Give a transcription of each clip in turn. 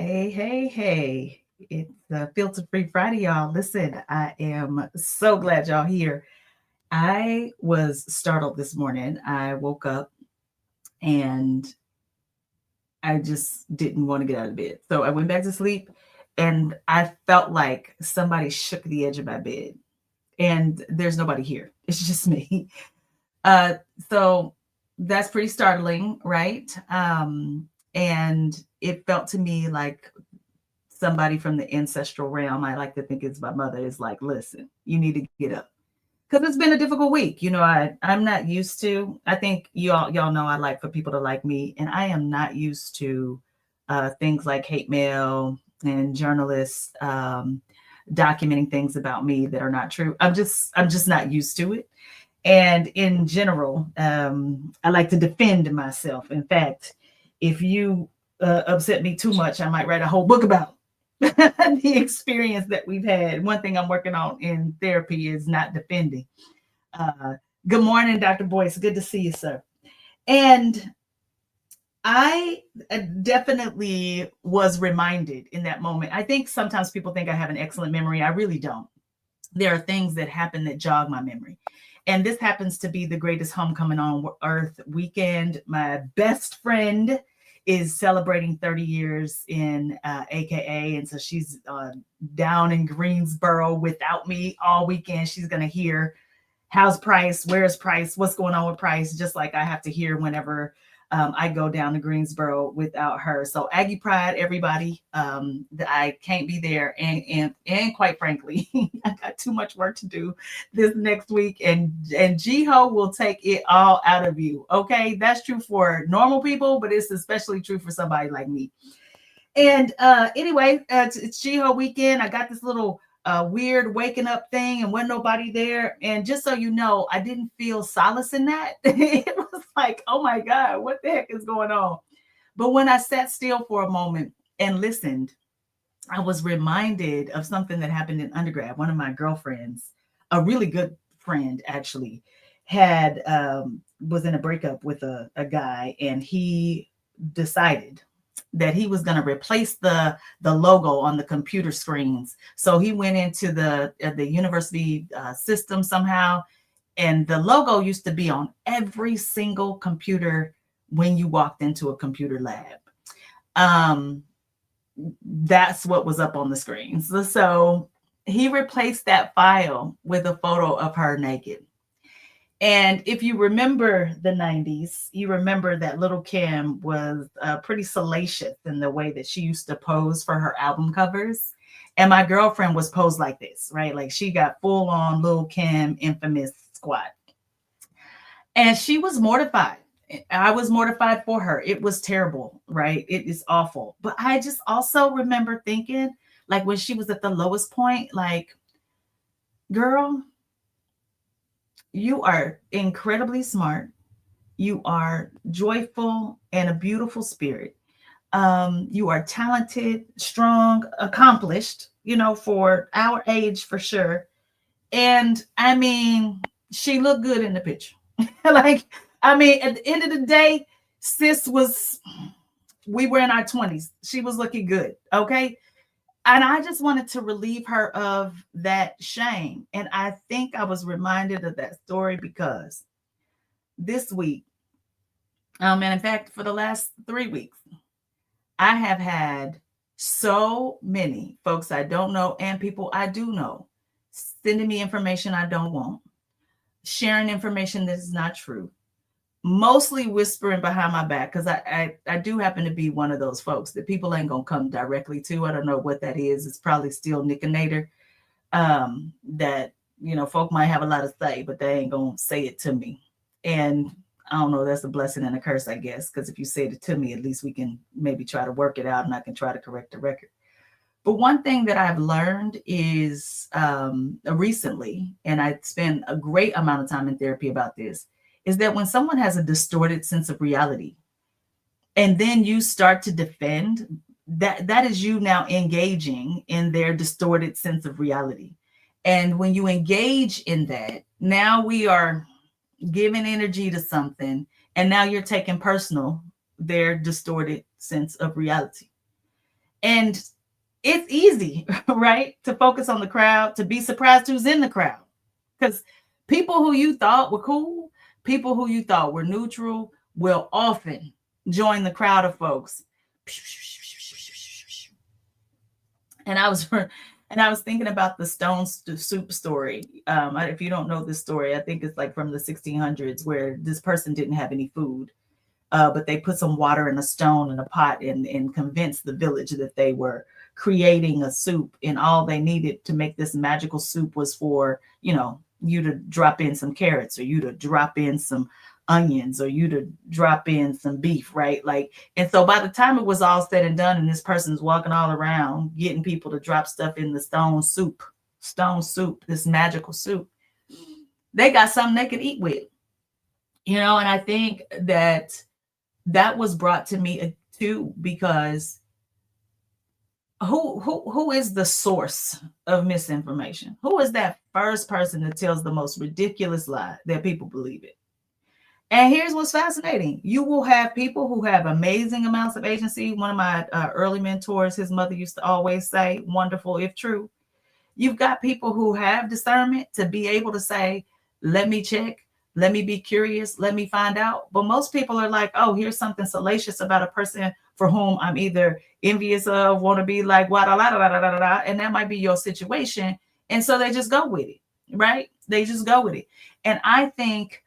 Hey, hey, hey. It's Filter Free Friday, y'all. Listen, I am so glad y'all here. I was startled this morning. I woke up and I just didn't want to get out of bed. So I went back to sleep and I felt like somebody shook the edge of my bed. And there's nobody here. It's just me. Uh, so that's pretty startling, right? And it felt to me like somebody from the ancestral realm, I like to think it's my mother, is like, listen, you need to get up. Because it's been a difficult week. I'm not used to, I think y'all know I like for people to like me, and I am not used to things like hate mail and journalists documenting things about me that are not true. I'm just not used to it. And in general, I like to defend myself. In fact, if you upset me too much, I might write a whole book about the experience that we've had. One thing I'm working on in therapy is not defending. Uh, Good morning, Dr. Boyce. Good to see you, sir. And I definitely was reminded in that moment. I think sometimes people think I have an excellent memory. I really don't. There are things that happen that jog my memory. And this happens to be the greatest homecoming on earth weekend. My best friend is celebrating 30 years in AKA. And so she's down in Greensboro without me all weekend. She's going to hear how's Price, where's Price, what's going on with Price, just like I have to hear whenever I go down to Greensboro without her. So Aggie Pride, everybody. I can't be there, and quite frankly, I got too much work to do this next week, and GHOE will take it all out of you. Okay, that's true for normal people, but it's especially true for somebody like me. And anyway, it's GHOE weekend. I got this little weird waking up thing and wasn't nobody there. And just so you know, I didn't feel solace in that. It was like, oh my God, what the heck is going on? But when I sat still for a moment and listened, I was reminded of something that happened in undergrad. One of my girlfriends, a really good friend actually, had was in a breakup with a guy, and he decided that he was going to replace the logo on the computer screens. So he went into the university system somehow, and the logo used to be on every single computer when you walked into a computer lab. Um, that's what was up on the screens. So he replaced that file with a photo of her naked. And if you remember the 90s, you remember that Little Kim was pretty salacious in the way that she used to pose for her album covers. And my girlfriend was posed like this, right? Like she got full on Little Kim infamous squat. And she was mortified. I was mortified for her. It was terrible, right? It is awful. But I just also remember thinking, like when she was at the lowest point, like, girl, you are incredibly smart. You are joyful and a beautiful spirit. You are talented, strong, accomplished, for our age for sure. And I mean, she looked good in the picture. Like, I mean, at the end of the day, sis we were in our 20s. She was looking good. Okay. And I just wanted to relieve her of that shame. And I think I was reminded of that story because this week, and in fact, for the last 3 weeks, I have had so many folks I don't know and people I do know sending me information I don't want, sharing information that is not true, mostly whispering behind my back, because I do happen to be one of those folks that people ain't gonna come directly to. I don't know what that is. It's probably still Nickinator, that folk might have a lot to say, but they ain't gonna say it to me. And I don't know, that's a blessing and a curse, I guess, because if you say it to me, at least we can maybe try to work it out and I can try to correct the record. But one thing that I've learned is recently, and I spend a great amount of time in therapy about this, is that when someone has a distorted sense of reality and then you start to defend, that is you now engaging in their distorted sense of reality. And when you engage in that, now we are giving energy to something, and now you're taking personal their distorted sense of reality. And it's easy, right? To focus on the crowd, to be surprised who's in the crowd. Because people who you thought were cool, people who you thought were neutral, will often join the crowd of folks. And I was thinking about the stone soup story. If you don't know this story, I think it's like from the 1600s, where this person didn't have any food, but they put some water in a stone in a pot and convinced the village that they were creating a soup, and all they needed to make this magical soup was for, you to drop in some carrots, or you to drop in some onions, or you to drop in some beef, right? Like, and so by the time it was all said and done, and this person's walking all around getting people to drop stuff in the stone soup, this magical soup, they got something they could eat with, and I think that was brought to me too, because who is the source of misinformation? Who is that first person that tells the most ridiculous lie that people believe it? And here's what's fascinating. You will have people who have amazing amounts of agency. One of my early mentors, his mother used to always say, wonderful if true. You've got people who have discernment to be able to say, let me check, let me be curious, let me find out. But most people are like, oh, here's something salacious about a person for whom I'm either envious of, want to be like, and that might be your situation. And so they just go with it, right? They just go with it. And I think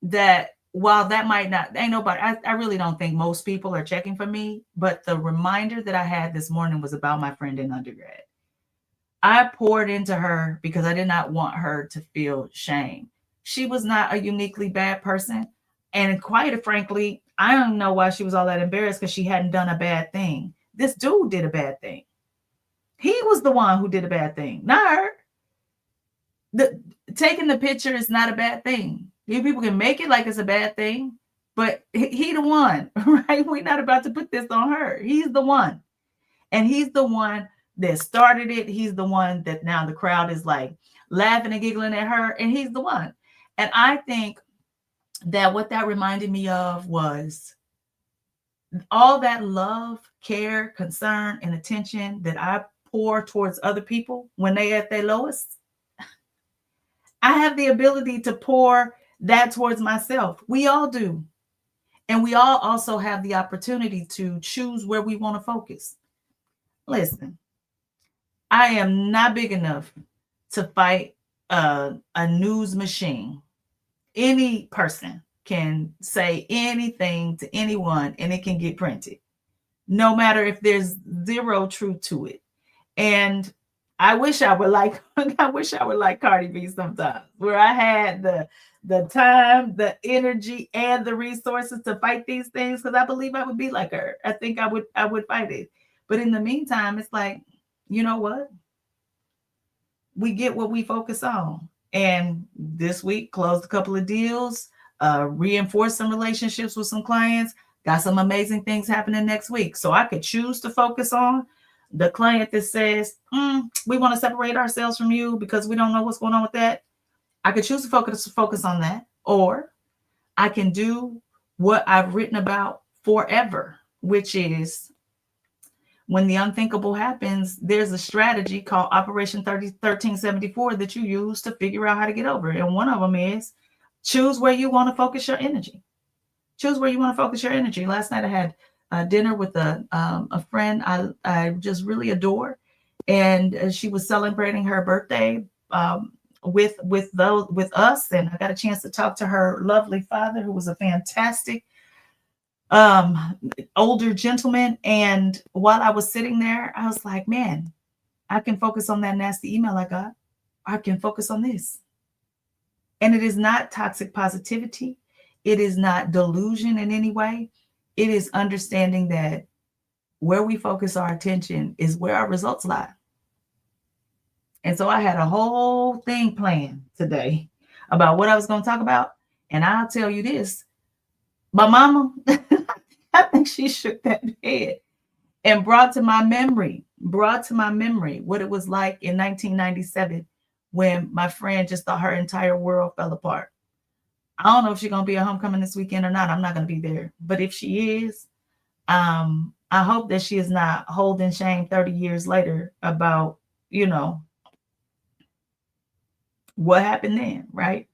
that while that might not, ain't nobody, I really don't think most people are checking for me. But the reminder that I had this morning was about my friend in undergrad. I poured into her because I did not want her to feel shame. She was not a uniquely bad person. And quite frankly, I don't know why she was all that embarrassed, because she hadn't done a bad thing. This dude did a bad thing. He was the one who did a bad thing, not her. Taking the picture is not a bad thing. People can make it like it's a bad thing, but he the one, right? We're not about to put this on her. He's the one. And he's the one that started it. He's the one that now the crowd is like laughing and giggling at her, and he's the one. And I think that what that reminded me of was all that love, care, concern, and attention that I pour towards other people when they at their lowest. I have the ability to pour that towards myself. We all do. And we all also have the opportunity to choose where we want to focus. Listen, I am not big enough to fight a news machine. Any person can say anything to anyone and it can get printed, no matter if there's zero truth to it. And I wish I were like Cardi B sometimes, where I had the time, the energy, and the resources to fight these things, because I believe I would be like her. I think I would fight it. But in the meantime, it's like, you know what? We get what we focus on. And this week, closed a couple of deals, reinforced some relationships with some clients, got some amazing things happening next week. So I could choose to focus on the client that says, we want to separate ourselves from you because we don't know what's going on with that. I could choose to focus on that. Or I can do what I've written about forever, which is, when the unthinkable happens, there's a strategy called Operation 1374 that you use to figure out how to get over it. And one of them is choose where you want to focus your energy. Choose where you want to focus your energy. Last night I had dinner with a friend I just really adore, and she was celebrating her birthday with us, and I got a chance to talk to her lovely father, who was a fantastic older gentleman. And while I was sitting there, I was like, man, I can focus on that nasty email I got. I can focus on this. And it is not toxic positivity. It is not delusion in any way. It is understanding that where we focus our attention is where our results lie. And so I had a whole thing planned today about what I was going to talk about. And I'll tell you this, my mama, I think she shook that head and brought to my memory what it was like in 1997 when my friend just thought her entire world fell apart. I don't know if she's going to be at homecoming this weekend or not. I'm not going to be there. But if she is, I hope that she is not holding shame 30 years later about, what happened then, right?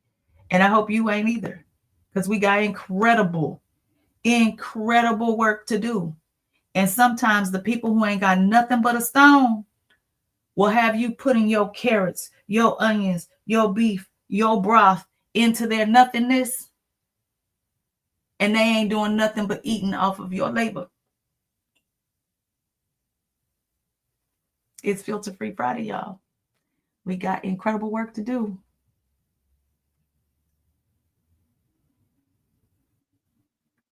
And I hope you ain't either, because we got incredible work to do. And sometimes the people who ain't got nothing but a stone will have you putting your carrots, your onions, your beef, your broth into their nothingness. And they ain't doing nothing but eating off of your labor. It's Filter Free Friday, y'all. We got incredible work to do.